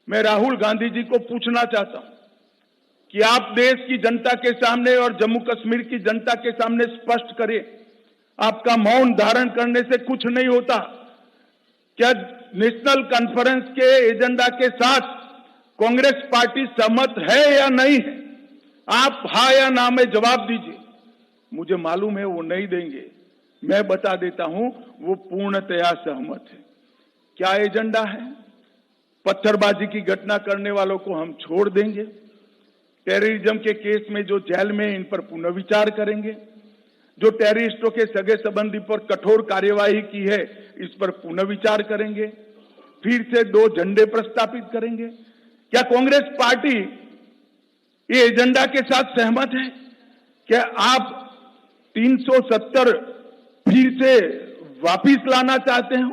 मैं राहुल गांधी जी को पूछना चाहता हूं कि आप देश की जनता के सामने और जम्मू कश्मीर की जनता के सामने स्पष्ट करें, आपका मौन धारण करने से कुछ नहीं होता। क्या नेशनल कॉन्फ्रेंस के एजेंडा के साथ कांग्रेस पार्टी सहमत है या नहीं है? आप हाँ या ना में जवाब दीजिए। मुझे मालूम है वो नहीं देंगे, मैं बता देता हूं वो पूर्णतया सहमत है। क्या एजेंडा है? पत्थरबाजी की घटना करने वालों को हम छोड़ देंगे, टेररिज्म के केस में जो जेल में इन पर पुनर्विचार करेंगे, जो टेररिस्टों के सगे संबंधी पर कठोर कार्यवाही की है इस पर पुनर्विचार करेंगे, फिर से 2 झंडे प्रस्तावित करेंगे। क्या कांग्रेस पार्टी ये एजेंडा के साथ सहमत है? क्या आप 370 फिर से वापिस लाना चाहते हो?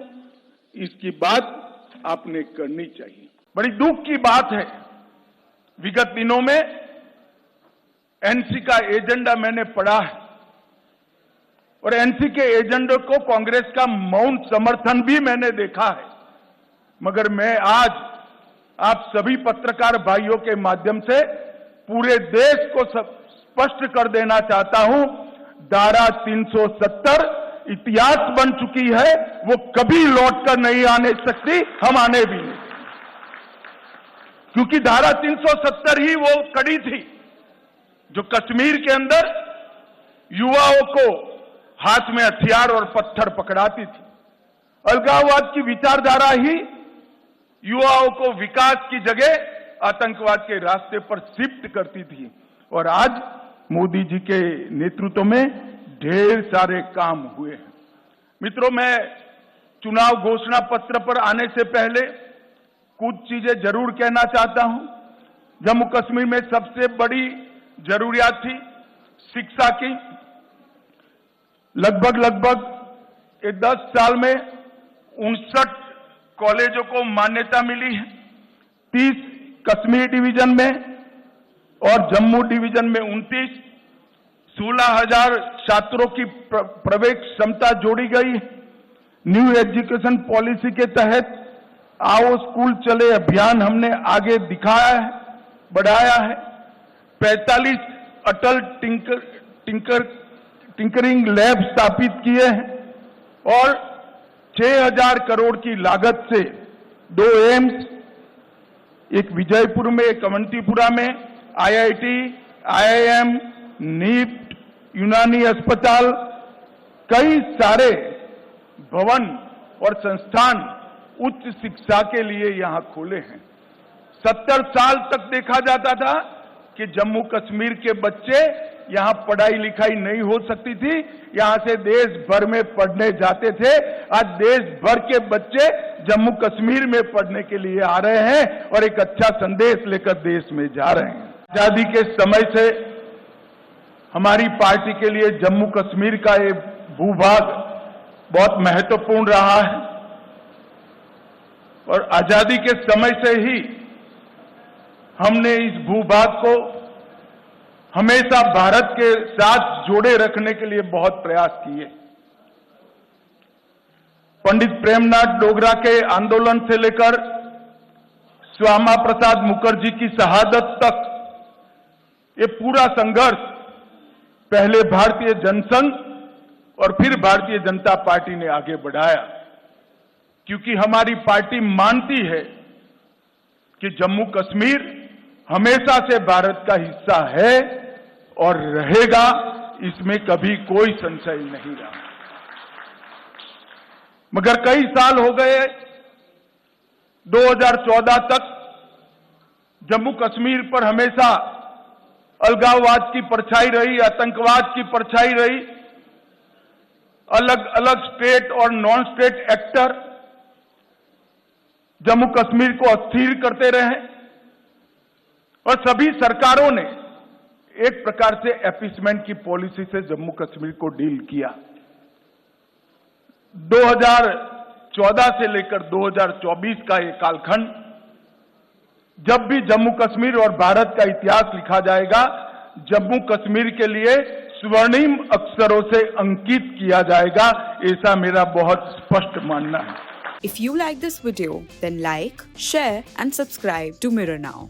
इसकी बात आपने करनी चाहिए। बड़ी दुख की बात है, विगत दिनों में एनसी का एजेंडा मैंने पढ़ा है और एनसी के एजेंडे को कांग्रेस का मौन समर्थन भी मैंने देखा है। मगर मैं आज आप सभी पत्रकार भाइयों के माध्यम से पूरे देश को स्पष्ट कर देना चाहता हूं, धारा 370 इतिहास बन चुकी है, वो कभी लौटकर नहीं आने सकती, हम आने भी नहीं। क्योंकि धारा 370 ही वो कड़ी थी जो कश्मीर के अंदर युवाओं को हाथ में हथियार और पत्थर पकड़ाती थी। अलगाववाद की विचारधारा ही युवाओं को विकास की जगह आतंकवाद के रास्ते पर शिफ्ट करती थी। और आज मोदी जी के नेतृत्व में ढेर सारे काम हुए हैं। मित्रों, मैं चुनाव घोषणा पत्र पर आने से पहले कुछ चीजें जरूर कहना चाहता हूं। जम्मू कश्मीर में सबसे बड़ी जरूरियात थी शिक्षा की। लगभग 10 साल में 59 कॉलेजों को मान्यता मिली है। 30 कश्मीर डिवीजन में और जम्मू डिवीजन में 29, 16,000 छात्रों की प्रवेश क्षमता जोड़ी गई। न्यू एजुकेशन पॉलिसी के तहत आओ स्कूल चले अभियान हमने आगे दिखाया है, बढ़ाया है। 45 अटल टिंकरिंग लैब स्थापित किए हैं और 6,000 करोड़ की लागत से 2 एम्स, एक विजयपुर में, एक अवंतीपुरा में, IIT, IIM, नीट, यूनानी अस्पताल, कई सारे भवन और संस्थान उच्च शिक्षा के लिए यहां खोले हैं। 70 साल तक देखा जाता था कि जम्मू कश्मीर के बच्चे यहां पढ़ाई लिखाई नहीं हो सकती थी, यहां से देश भर में पढ़ने जाते थे। आज देश भर के बच्चे जम्मू कश्मीर में पढ़ने के लिए आ रहे हैं और एक अच्छा संदेश लेकर देश में जा रहे हैं। आजादी के समय से हमारी पार्टी के लिए जम्मू कश्मीर का ये भूभाग बहुत महत्वपूर्ण रहा है और आजादी के समय से ही हमने इस भूभाग को हमेशा भारत के साथ जोड़े रखने के लिए बहुत प्रयास किए। पंडित प्रेमनाथ डोगरा के आंदोलन से लेकर श्यामा प्रसाद मुखर्जी की शहादत तक ये पूरा संघर्ष पहले भारतीय जनसंघ और फिर भारतीय जनता पार्टी ने आगे बढ़ाया, क्योंकि हमारी पार्टी मानती है कि जम्मू कश्मीर हमेशा से भारत का हिस्सा है और रहेगा, इसमें कभी कोई संशय नहीं रहा। मगर कई साल हो गए, 2014 तक जम्मू कश्मीर पर हमेशा अलगाववाद की परछाई रही, आतंकवाद की परछाई रही। अलग अलग स्टेट और non state actor Jammu Kashmir को अस्थिर करते रहे और सभी सरकारों ने एक प्रकार से अपीसमेंट की पॉलिसी से जम्मू कश्मीर को डील किया। 2014 से लेकर 2024 का ये कालखंड, जब भी जम्मू कश्मीर और भारत का इतिहास लिखा जाएगा, जम्मू कश्मीर के लिए स्वर्णिम अक्षरों से अंकित किया जाएगा, ऐसा मेरा बहुत स्पष्ट मानना है। If you like this video, then like, share and subscribe to Mirror Now.